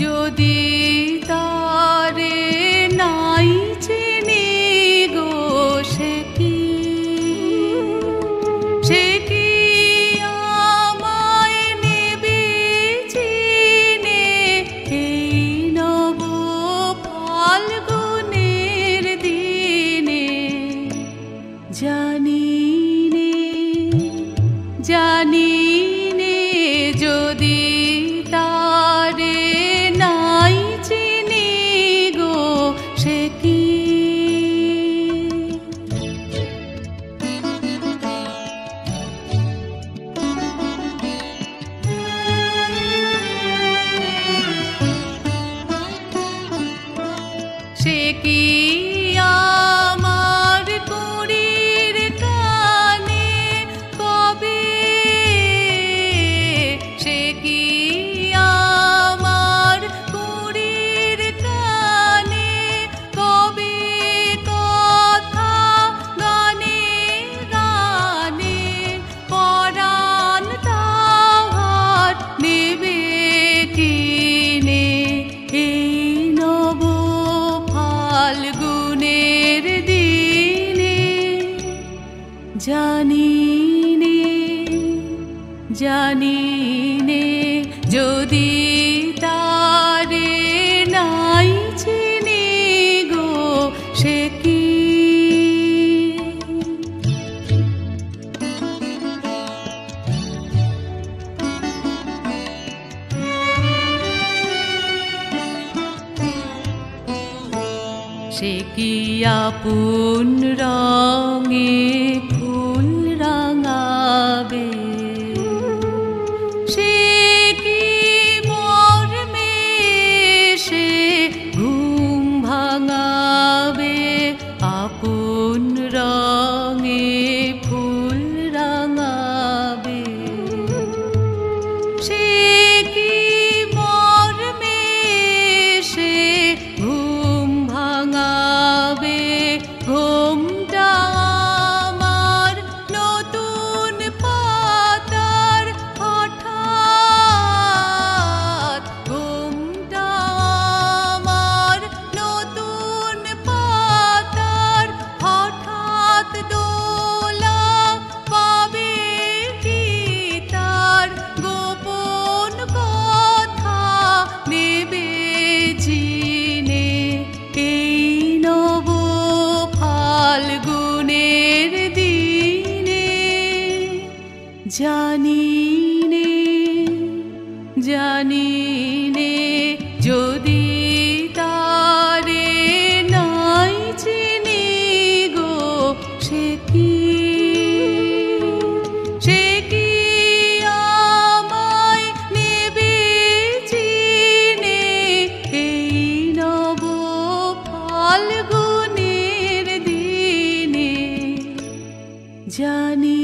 যদি তারে নাই চিনি গো সে কি আমায় নেবে চিনে এই নব ফাল্গুনের দিনে জানি নে যদি তারে নাই চিনি গো সে কি আমার কুড়ির কানে কবে সে কি আমার কুড়ির কানে কবে কথা গানে গানে পরাণ তাহার নেবে কিনে এই নব ফাল্গুনের দিনে জানি নে যদি তারে নাই চিনি গো সে কি সে কি আপন রঙে ফুল রাঙাবে সে কি মর্মে সে ঘুম ভাঙাবে আপন রঙে ফুল রাঙাবে সে কি মর্মে সে ঘুম ভাঙাবে ঘুমটা আমার নতুন পাতার হঠাৎ ঘুমটা আমার নতুন পাতার হঠাৎ দোলা পাবে কি তার গোপন কথা নেবে চিনে এই নব ফাল্গুনের দিনে জানি নে যদি তারে নাই চিনি গো সে কি আমায় নেবে চিনে এই নব ফাল্গুনের দিনে জানি